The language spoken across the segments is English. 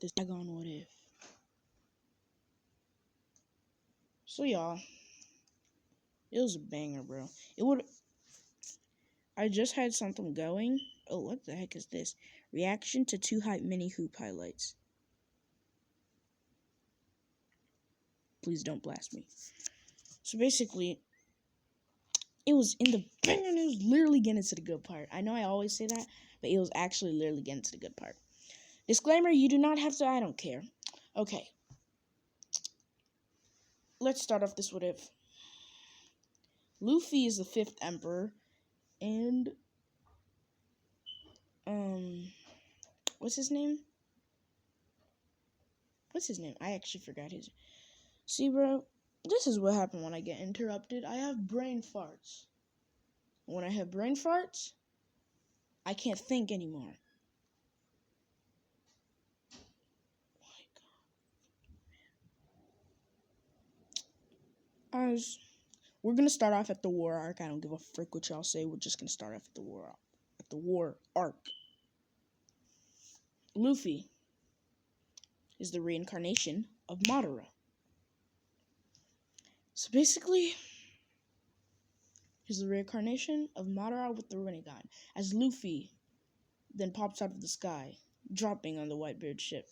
This daggone what if. So y'all, it was a banger, bro. It would. I just had something going. Oh, what the heck is this? Reaction to 2 hype mini hoop highlights. Please don't blast me. So basically, it was in the banger and it was literally getting to the good part. I know I always say that, but it was actually literally getting to the good part. Disclaimer, you do not have to, I don't care. Okay. Let's start off this what if. Luffy is the 5th emperor, and what's his name? I actually forgot his. See, bro, this is what happened when I get interrupted. I have brain farts. When I have brain farts, I can't think anymore. We're gonna start off at the war arc. I don't give a frick what y'all say. We're just gonna start off at the war arc. Luffy is the reincarnation of Madara. So basically, he's the reincarnation of Madara with the Rinnegan. As Luffy then pops out of the sky, dropping on the Whitebeard ship.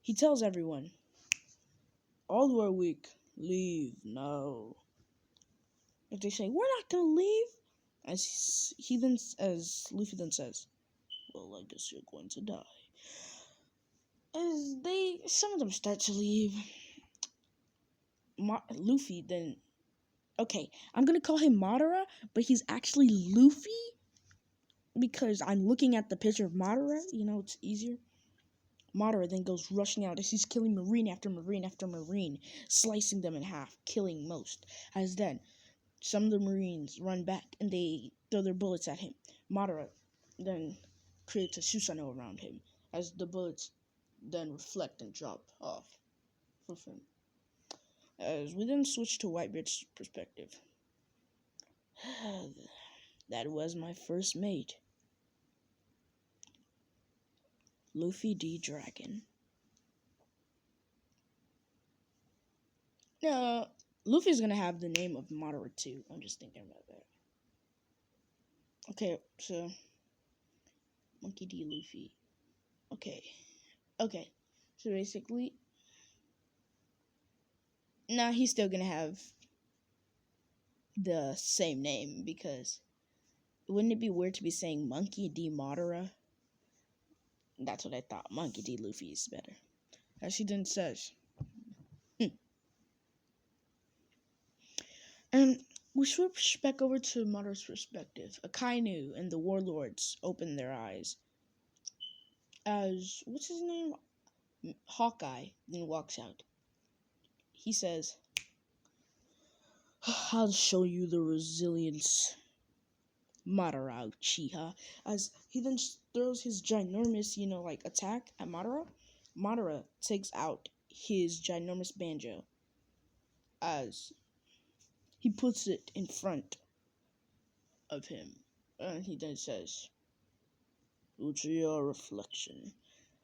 He tells everyone, all who are weak, leave now. If they say, we're not gonna leave, as Luffy then says, well, I guess you're going to die. As some of them start to leave, Luffy then, okay, I'm gonna call him Madara, but he's actually Luffy, because I'm looking at the picture of Madara, it's easier. Madara then goes rushing out as he's killing Marine after Marine after Marine, slicing them in half, killing most. As then, some of the Marines run back and they throw their bullets at him. Madara then creates a Susanoo around him, as the bullets then reflect and drop off of him. As we then switch to Whitebeard's perspective. That was my first mate. Luffy D. Dragon. Now, Luffy's gonna have the name of Madara too. I'm just thinking about that. Okay, so Monkey D. Luffy. Okay. So basically, he's still gonna have the same name, because wouldn't it be weird to be saying Monkey D. Madara? That's what I thought. Monkey D. Luffy is better. As he then says. And we switch back over to Madara's perspective. Akainu and the warlords open their eyes. As, what's his name? Hawkeye then walks out. He says, I'll show you the resilience, Madara Uchiha. As he then throws his ginormous, attack at Madara. Madara takes out his ginormous banjo, as he puts it in front of him. And he then says, Uchiha reflection.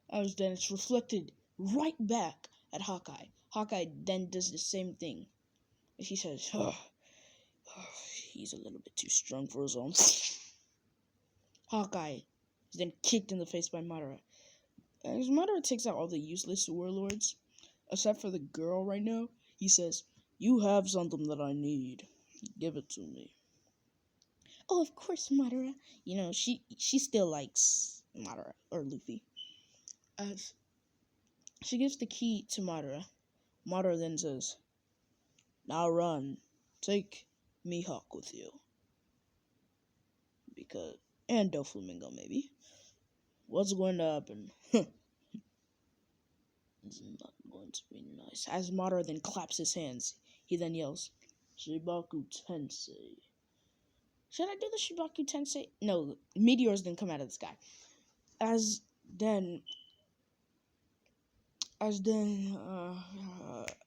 As then it's reflected right back at Hawkeye. Hawkeye then does the same thing. As he says, he's a little bit too strong for his own. Hawkeye is then kicked in the face by Madara. As Madara takes out all the useless warlords, except for the girl right now, he says, you have something that I need. Give it to me. Oh, of course, Madara. She still likes Madara, or Luffy. As she gives the key to Madara, Madara then says, now run. Take Mihawk with you. And Doflamingo, maybe. What's going to happen? It's not going to be nice. As Madara then claps his hands, he then yells, Shibaku Tensei. Should I do the Shibaku Tensei? No, meteors then come out of the sky. As then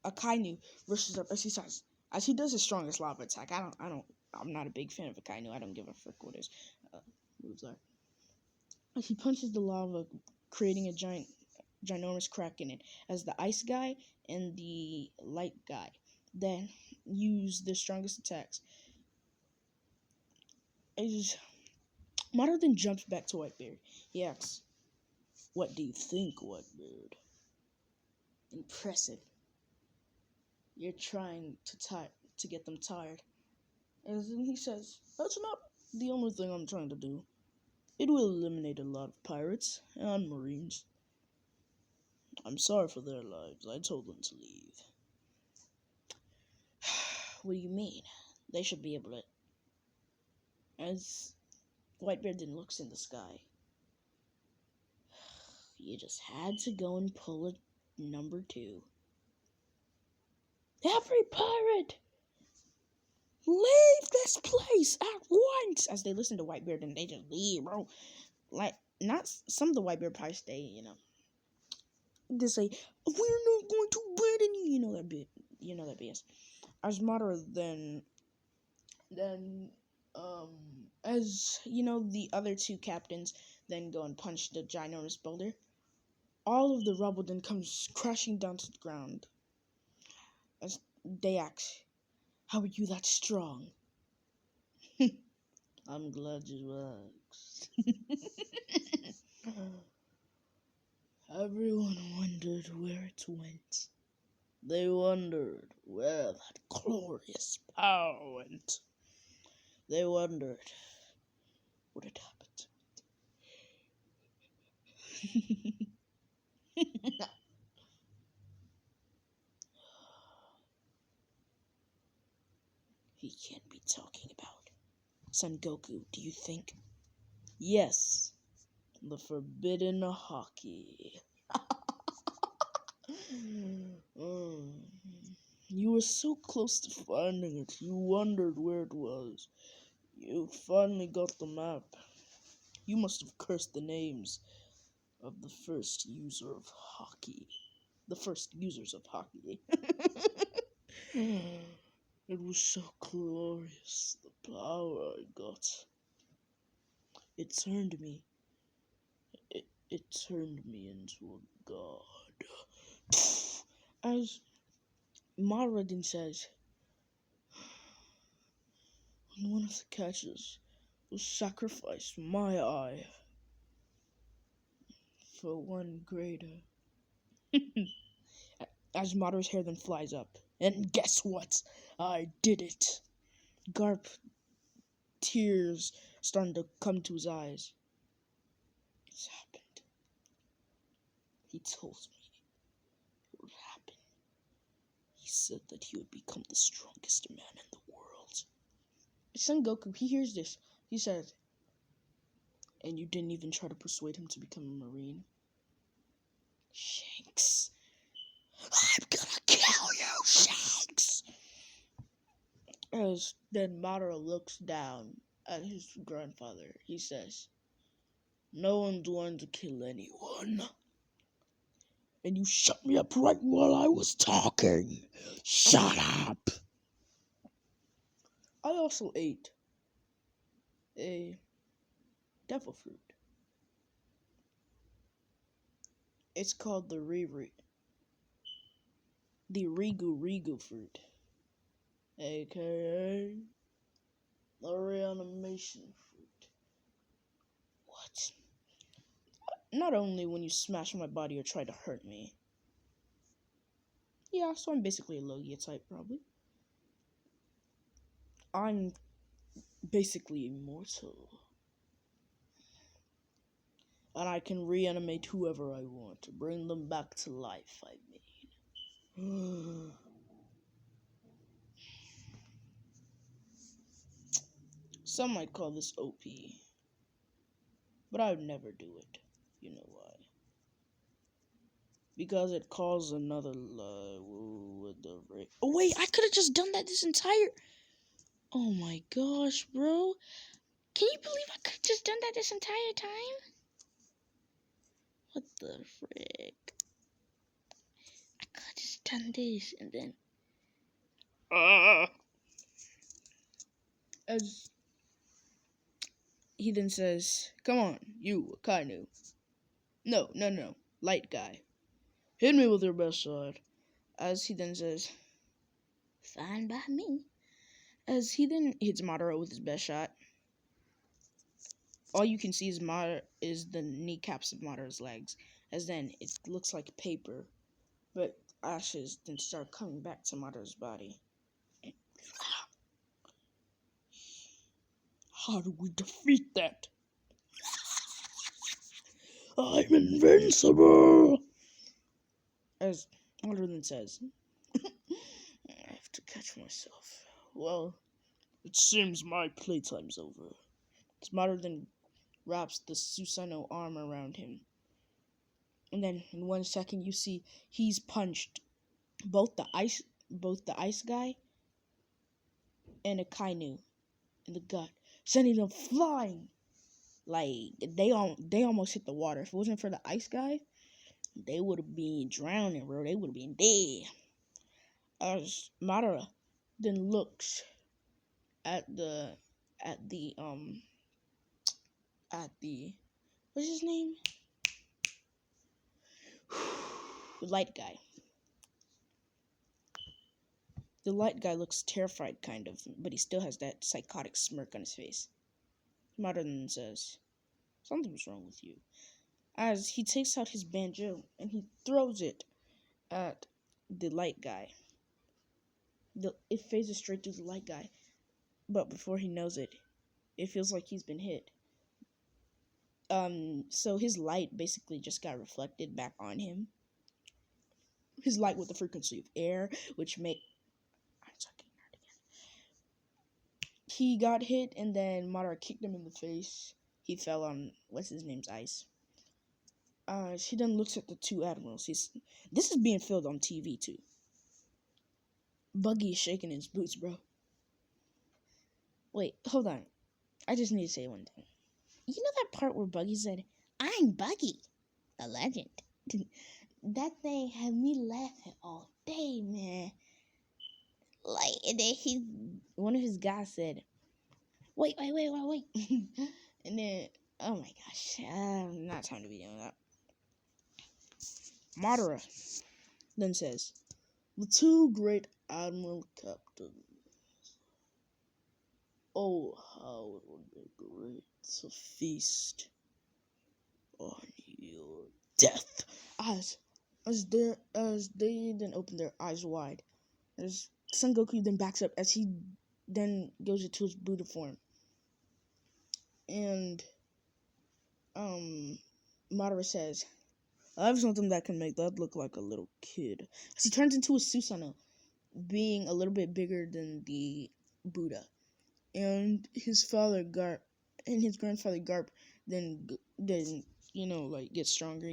Akainu rushes up as he does his strongest lava attack. I'm not a big fan of Akainu. I don't give a frick what his moves are. As he punches the lava, creating a giant ginormous crack in it, as the ice guy and the light guy then use their strongest attacks. Madara then jumps back to Whitebeard. He asks, "What do you think, Whitebeard?" Impressive. You're trying to get them tired. And then he says, "That's not the only thing I'm trying to do. It will eliminate a lot of pirates and marines. I'm sorry for their lives. I told them to leave." "What do you mean? They should be able to..." As Whitebeard then looks in the sky. "You just had to go and pull a number 2. Every pirate, leave this place at once!" As they listen to Whitebeard and they just leave, bro. Like, not some of the Whitebeard pirates, they say, "We're not going to abandon you." You know that BS. As Madara as the other 2 captains then go and punch the ginormous boulder, all of the rubble then comes crashing down to the ground. As they ask, "How are you that strong?" "I'm glad you asked." Everyone wondered where it went. They wondered where that glorious power went. They wondered what had happened to it. He can't be talking about Sengoku, do you think? Yes, the forbidden hockey. You were so close to finding it. You wondered where it was. You finally got the map. You must have cursed the names of the first user of hockey. The first users of hockey. It was so glorious, the power I got. It turned me. It turned me into a god. As Maradin says, on one of the catches was sacrificed my eye for one greater. As Madara's hair then flies up. And guess what? I did it. Garp, tears starting to come to his eyes. It's happened. He told me it would happen. He said that he would become the strongest man in the world. Sengoku, he hears this. He says, "And you didn't even try to persuade him to become a marine?" "Shanks, I'm gonna kill you, Shanks!" As then Madara looks down at his grandfather, he says, "No one's going to kill anyone. And you shut me up right while I was talking. Shut up!" I also ate a devil fruit. It's called the Rigu fruit, aka the reanimation fruit. What? Not only when you smash my body or try to hurt me. Yeah, so I'm basically a Logia type, probably. I'm basically immortal. And I can reanimate whoever I want to bring them back to life, I mean. Some might call this OP. But I would never do it. You know why? Because it caused another with the rape. Oh wait, I could have just done that this entire... Oh my gosh, bro. Can you believe I could have just done that this entire time? What the frick? I could have just done this and then... As he then says, "Come on, you, Kainu. No, light guy. Hit me with your best shot. As he then says, fine by me. As he then hits Madara with his best shot, all you can see is the kneecaps of Madara's legs. As then it looks like paper, but ashes then start coming back to Madara's body. How do we defeat that? I'm invincible! As Madara then says, I have to catch myself. Well, it seems my playtime's over. As Madara then wraps the Susanoo arm around him. And then in 1 second you see he's punched both the ice guy and a Kainu in the gut, sending them flying. Like they almost hit the water. If it wasn't for the ice guy, they would have been drowning, bro. They would have been dead. As Madara then looks at the what's his name? The light guy. The light guy looks terrified, kind of, but he still has that psychotic smirk on his face. Madara then says, something's wrong with you. As he takes out his banjo and he throws it at the light guy. It phases straight through the light guy, but before he knows it, it feels like he's been hit. So his light basically just got reflected back on him. His light with the frequency of air, which he got hit, and then Madara kicked him in the face. He fell on what's his name's ice. She then looks at the 2 admirals. This is being filmed on TV too. Buggy is shaking his boots, bro. Wait, hold on. I just need to say one thing. You know that part where Buggy said, "I'm Buggy, the legend." That thing had me laughing all day, man. Like, and then one of his guys said, wait. And then, oh my gosh, not time to be doing that. Madara then says, the 2 great admiral captains. Oh, how it would be great to feast on your death. As they then open their eyes wide. As Sengoku then backs up as he then goes into his Buddha form. And Madara says, I have something that can make that look like a little kid. As he turns into a Susanoo, being a little bit bigger than the Buddha. And his father Garp and his grandfather Garp then gets stronger,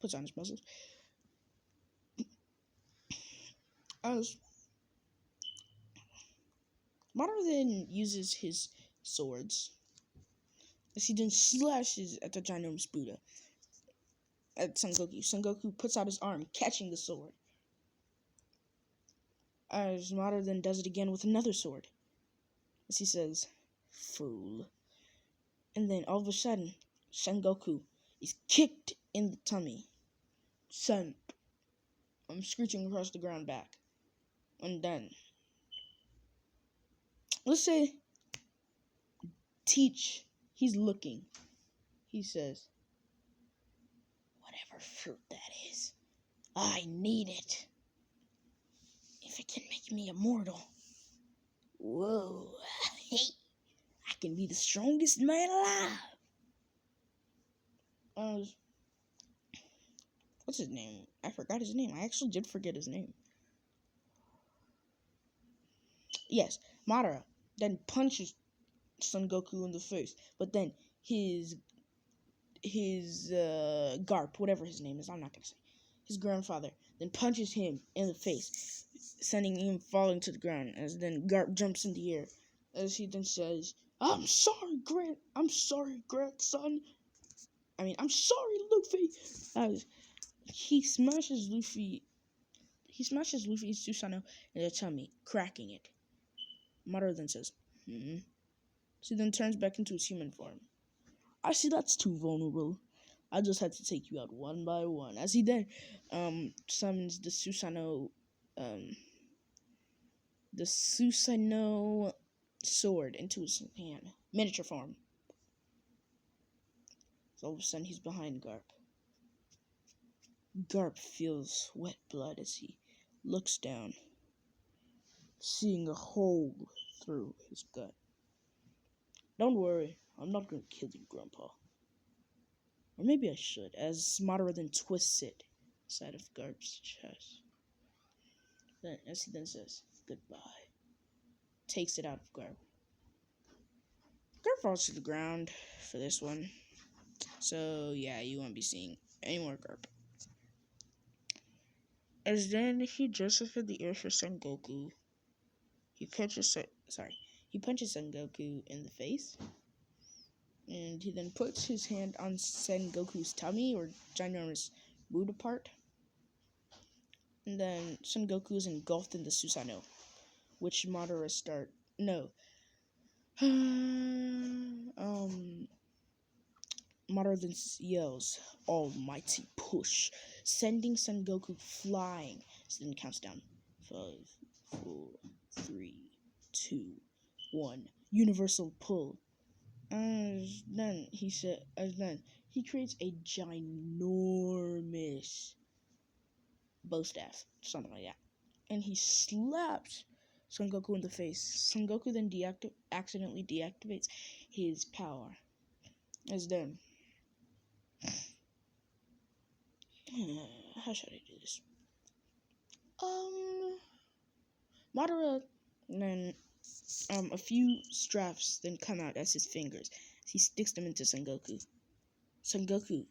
puts on his muscles. As Madara then uses his swords as he then slashes at the ginormous Buddha. At Sengoku. Sengoku puts out his arm, catching the sword. As Madara then does it again with another sword. As he says, fool. And then all of a sudden, Sengoku is kicked in the tummy. Sent. I'm screeching across the ground back. And then, let's say, Teach, he's looking. He says, whatever fruit that is, I need it. If it can make me immortal. Whoa, hey, I can be the strongest man alive. What's his name? I forgot his name. I actually did forget his name. Yes, Madara then punches Sengoku in the face, but then his Garp, whatever his name is, I'm not gonna say, his grandfather then punches him in the face, sending him falling to the ground. As then Garp jumps in the air, as he then says, I'm sorry, grandson. I'm sorry, Luffy. As he smashes Luffy's Susanoo in the tummy, cracking it. Madara then says, So he then turns back into his human form. I see that's too vulnerable. I just had to take you out one by one. As he then summons um the Susanoo sword into his hand. Miniature form. So all of a sudden he's behind Garp. Garp feels wet blood as he looks down, seeing a hole through his gut. Don't worry, I'm not gonna kill you, Grandpa. Or maybe I should, as Madara then twists it inside of Garp's chest. Then, as he then says, goodbye, takes it out of Garp. Garp falls to the ground for this one. So, yeah, you won't be seeing any more Garp. As then he jumps in the air for Sengoku. He punches Sengoku in the face. And he then puts his hand on Sengoku's tummy, or ginormous Buddha part. And then Sengoku is engulfed in the Susanoo, which Madara Madara then yells, "Almighty push," sending Sengoku flying. So then counts down. 5, 4, 3, 2, 1. Universal pull. As then he creates a ginormous bow staff, something like that, and he slaps Sengoku in the face. Sengoku then accidentally deactivates his power. As then, how should I do this? Madara then a few straps then come out as his fingers. He sticks them into Sengoku. Sengoku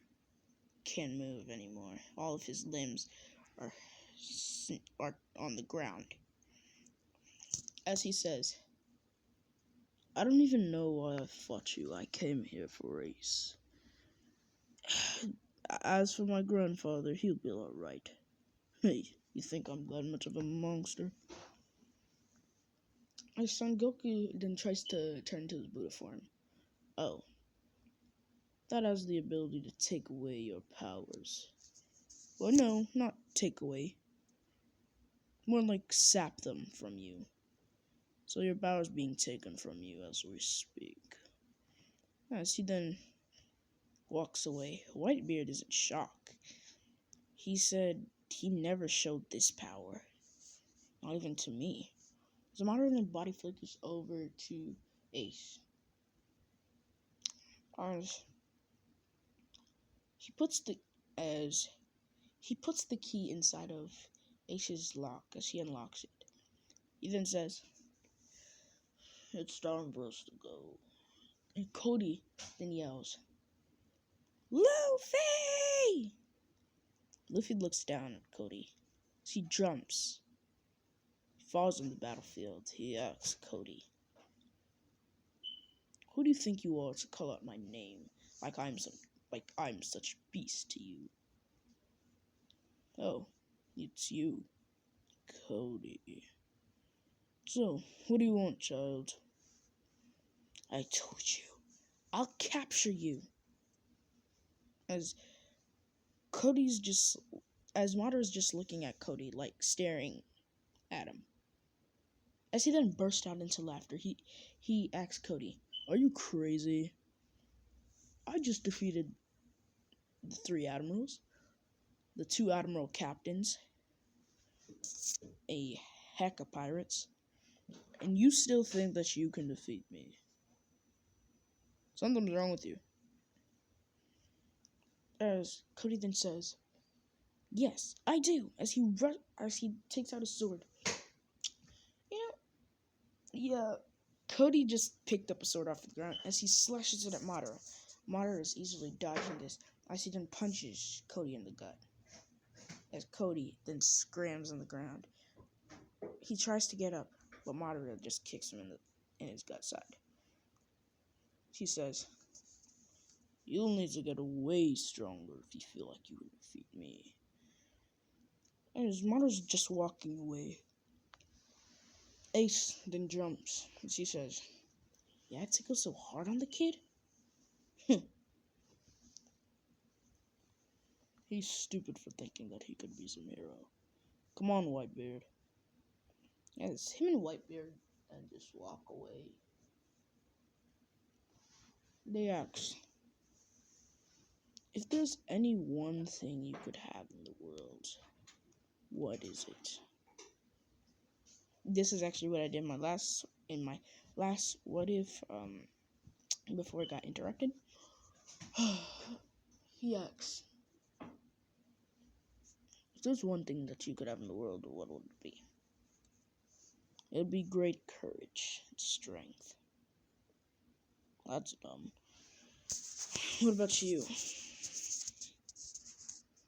can't move anymore. All of his limbs are on the ground. As he says, I don't even know why I fought you. I came here for race. As for my grandfather, he'll be alright. Hey, you think I'm that much of a monster? As Sengoku then tries to turn to his Buddha form. Oh, that has the ability to take away your powers. Well, no, not take away. More like sap them from you. So your power's being taken from you as we speak. As he then walks away, Whitebeard is in shock. He said he never showed this power. Not even to me. As Madara then body flickers over to Ace. As he puts the key inside of Ace's lock as he unlocks it. He then says, it's time for us to go. And Cody then yells, Luffy! Luffy looks down at Cody as he jumps. He falls on the battlefield. He asks Cody, who do you think you are to call out my name like I'm such beast to you? Oh, it's you, Cody. So, what do you want, child? I told you, I'll capture you. As Madara's just looking at Cody, like staring at him. As he then burst out into laughter, he asks Cody, are you crazy? I just defeated the 3 admirals, the 2 admiral captains, a heck of pirates, and you still think that you can defeat me? Something's wrong with you. As Cody then says, yes, I do, as he takes out his sword. Yeah, Cody just picked up a sword off the ground as he slashes it at Madara. Madara is easily dodging this as he then punches Cody in the gut. As Cody then scrams on the ground. He tries to get up, but Madara just kicks him in his gut side. She says, you'll need to get way stronger if you feel like you can defeat me. And as Madara's just walking away, Ace then jumps, and she says, you had to go so hard on the kid? He's stupid for thinking that he could be some hero. Come on, Whitebeard. Yes, him and Whitebeard and just walk away. They ask, if there's any one thing you could have in the world, what is it? This is actually what I did in my last what if before it got interrupted. He asks, if there's one thing that you could have in the world, what would it be? It would be great courage and strength. That's dumb. What about you?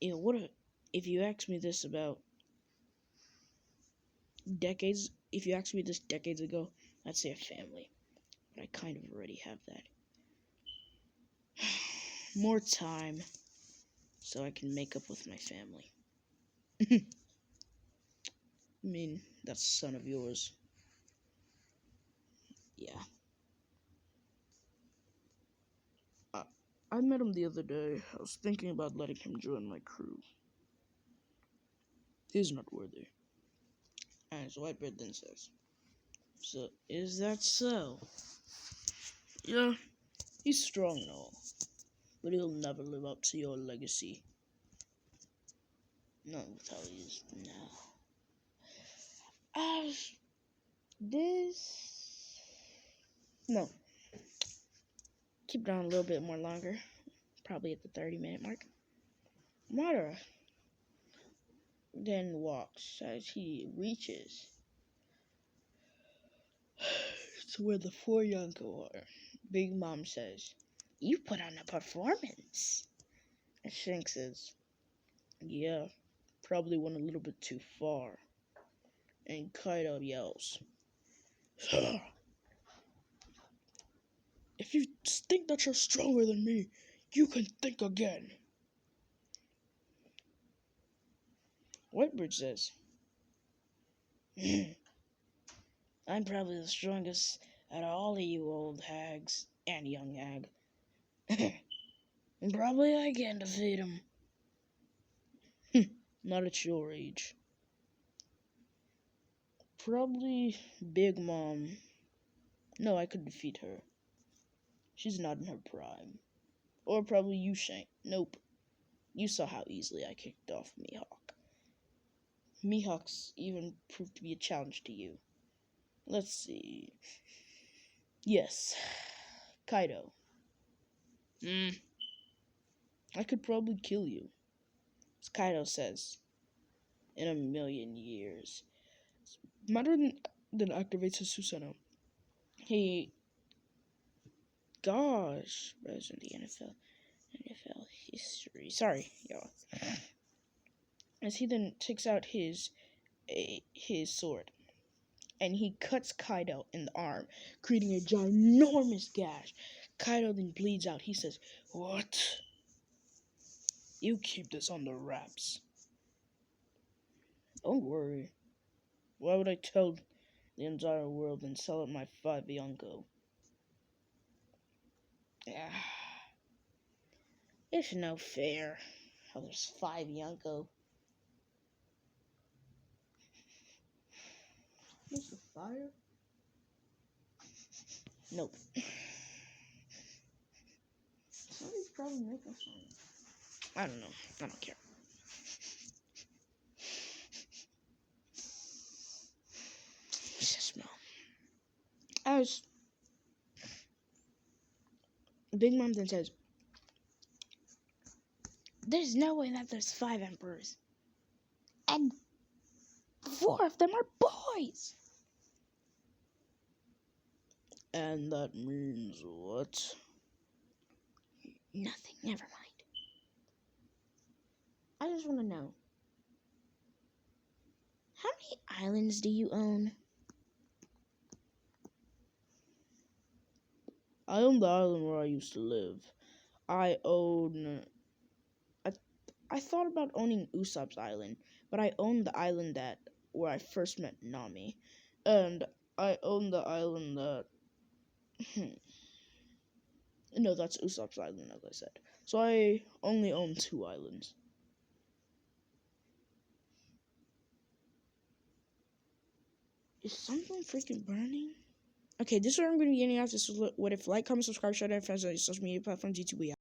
If you asked me this about decades, if you asked me this decades ago, I'd say a family. But I kind of already have that. More time so I can make up with my family. I mean, that son of yours. Yeah. I met him the other day. I was thinking about letting him join my crew. He's not worthy. And so Whitebeard then says, so, is that so? Yeah, he's strong and all, but he'll never live up to your legacy. Not with how he is now. No. Keep it on a little bit more longer. Probably at the 30-minute mark. Madara then walks as he reaches to where the 4 Yonko are. Big Mom says, you put on a performance. And Shank says, yeah, probably went a little bit too far. And Kaido yells, if you think that you're stronger than me, you can think again. Whitebeard says, I'm probably the strongest out of all of you old hags and young hag. And probably I can defeat him. Not at your age. Probably Big Mom. No, I could defeat her. She's not in her prime. Or probably you, Shank. Nope. You saw how easily I kicked off Mihawk. Mihawk's even proved to be a challenge to you. Let's see. Yes. Kaido. I could probably kill you. As Kaido says. In a million years. Madara then activates his Susanoo. Gosh, where's in the NFL history? Sorry, y'all. As he then takes out his sword, and he cuts Kaido in the arm, creating a ginormous gash. Kaido then bleeds out. He says, "What? You keep this on the wraps. Don't worry. Why would I tell the entire world and sell it my 5 Yonko? It's no fair. How there's 5 Yonko. Is the fire? Nope. Somebody's probably making fun. I don't know. I don't care. It's a smell. As Big Mom then says, there's no way that there's 5 emperors. And 4 of them are boys. And that means what? Nothing. Never mind. I just want to know. How many islands do you own? I own the island where I used to live. I thought about owning Usopp's island, but I own the island where I first met Nami. And I own the island that... No, that's Usopp's island, as I said. So I only own 2 islands. Is something freaking burning? Okay, this is what I'm going to be getting out. This is what if. Like, comment, subscribe, share that, friends on your social media platforms, YouTube.